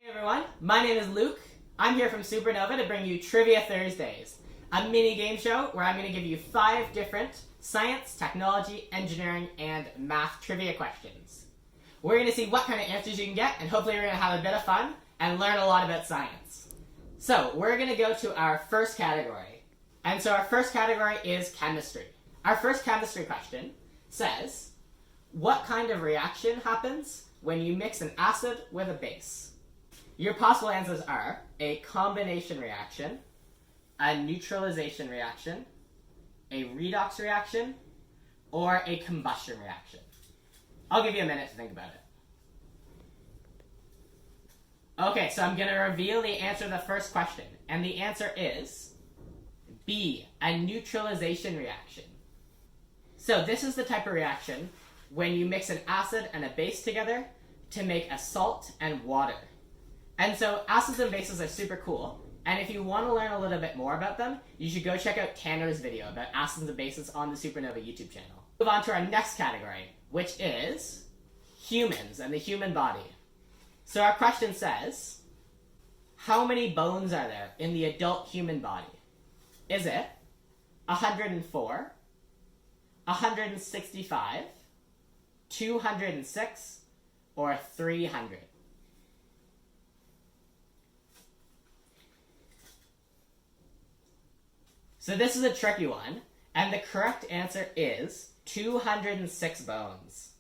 Hey everyone, my name is Luke. I'm here from Supernova to bring you Trivia Thursdays, a mini game show where I'm going to give you 5 different science, technology, engineering, and math trivia questions. We're going to see what kind of answers you can get, and hopefully we're going to have a bit of fun and learn a lot about science. So we're going to go to our first category. And so our first category is chemistry. Our first chemistry question says, what kind of reaction happens when you mix an acid with a base? Your possible answers are a combination reaction, a neutralization reaction, a redox reaction, or a combustion reaction. I'll give you a minute to think about it. Okay, so I'm going to reveal the answer to the first question, and the answer is B, a neutralization reaction. So this is the type of reaction when you mix an acid and a base together to make a salt and water. And so acids and bases are super cool, and if you want to learn a little bit more about them, you should go check out Tanner's video about acids and bases on the Supernova YouTube channel. Move on to our next category, which is humans and the human body. So our question says, how many bones are there in the adult human body? Is it 104, 165, 206, or 300? So this is a tricky one, and the correct answer is 206 bones.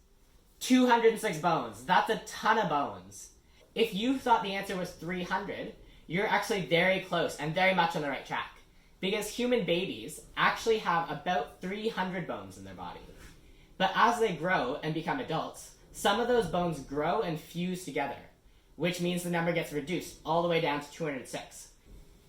206 bones, that's a ton of bones. If you thought the answer was 300, you're actually very close and very much on the right track. Because human babies actually have about 300 bones in their body. But as they grow and become adults, some of those bones grow and fuse together, which means the number gets reduced all the way down to 206.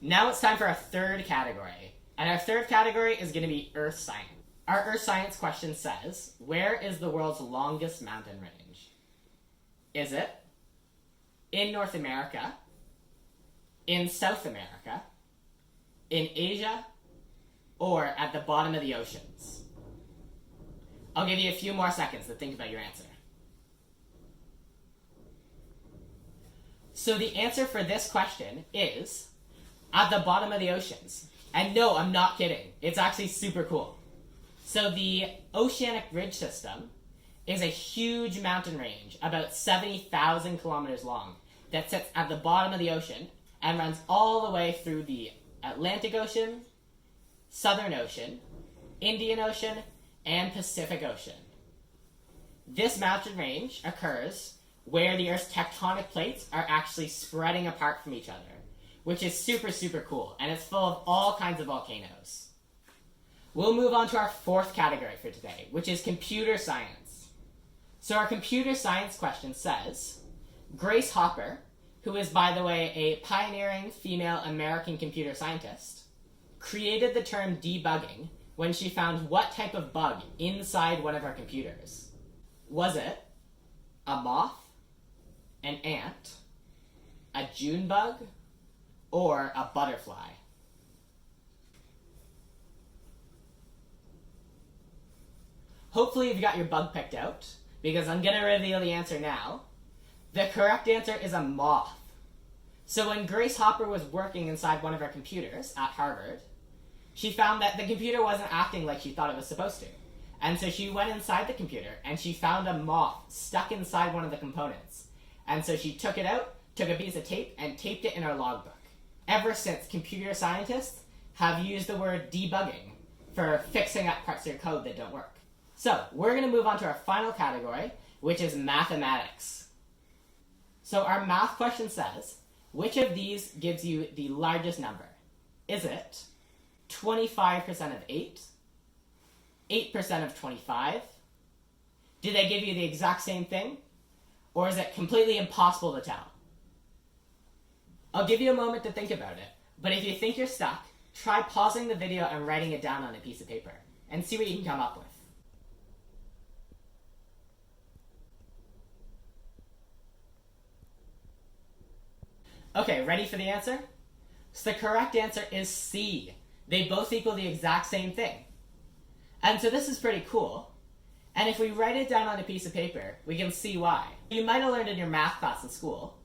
Now it's time for our third category. And our third category is going to be Earth science. Our Earth science question says, where is the world's longest mountain range? Is it in North America, in South America, in Asia, or at the bottom of the oceans? I'll give you a few more seconds to think about your answer. So the answer for this question is at the bottom of the oceans. And no, I'm not kidding. It's actually super cool. So the Oceanic Ridge System is a huge mountain range, about 70,000 kilometers long, that sits at the bottom of the ocean and runs all the way through the Atlantic Ocean, Southern Ocean, Indian Ocean, and Pacific Ocean. This mountain range occurs where the Earth's tectonic plates are actually spreading apart from each other, which is super, super cool, and it's full of all kinds of volcanoes. We'll move on to our fourth category for today, which is computer science. So our computer science question says, Grace Hopper, who is, by the way, a pioneering female American computer scientist, created the term debugging when she found what type of bug inside one of our computers. Was it a moth, an ant, a June bug, or a butterfly? Hopefully you've got your bug picked out, because I'm going to reveal the answer now. The correct answer is a moth. So when Grace Hopper was working inside one of her computers at Harvard, she found that the computer wasn't acting like she thought it was supposed to. And so she went inside the computer and she found a moth stuck inside one of the components. And so she took it out, took a piece of tape, and taped it in her logbook. Ever since, computer scientists have used the word debugging for fixing up parts of your code that don't work. So, we're going to move on to our final category, which is mathematics. So our math question says, which of these gives you the largest number? Is it 25% of 8? 8% of 25? Did they give you the exact same thing? Or is it completely impossible to tell? I'll give you a moment to think about it, but if you think you're stuck, try pausing the video and writing it down on a piece of paper, and see what you can come up with. Okay, ready for the answer? So the correct answer is C. They both equal the exact same thing. And so this is pretty cool. And if we write it down on a piece of paper, we can see why. You might have learned in your math class in school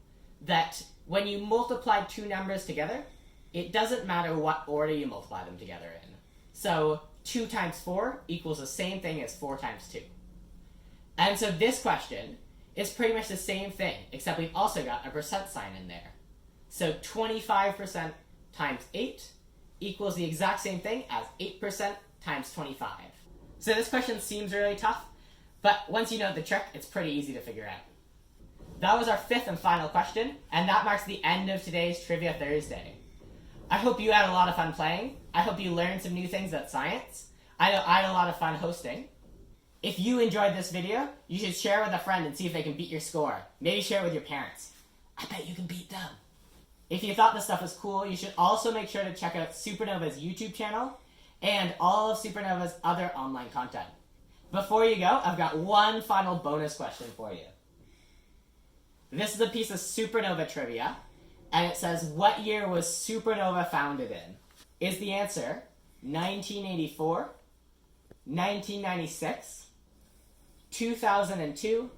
that when you multiply two numbers together, it doesn't matter what order you multiply them together in. So 2 times 4 equals the same thing as 4 times 2. And so this question is pretty much the same thing, except we've also got a percent sign in there. So 25% times 8 equals the exact same thing as 8% times 25. So this question seems really tough, but once you know the trick, it's pretty easy to figure out. That was our 5th and final question, and that marks the end of today's Trivia Thursday. I hope you had a lot of fun playing. I hope you learned some new things about science. I know I had a lot of fun hosting. If you enjoyed this video, you should share it with a friend and see if they can beat your score. Maybe share it with your parents. I bet you can beat them. If you thought this stuff was cool, you should also make sure to check out Supernova's YouTube channel and all of Supernova's other online content. Before you go, I've got one final bonus question for you. This is a piece of Supernova trivia, and it says, what year was Supernova founded in? Is the answer 1984, 1996, 2002,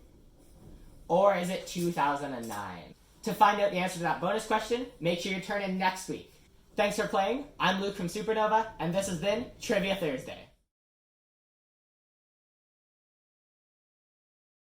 or is it 2009? To find out the answer to that bonus question, make sure you turn in next week. Thanks for playing. I'm Luke from Supernova, and this has been Trivia Thursday.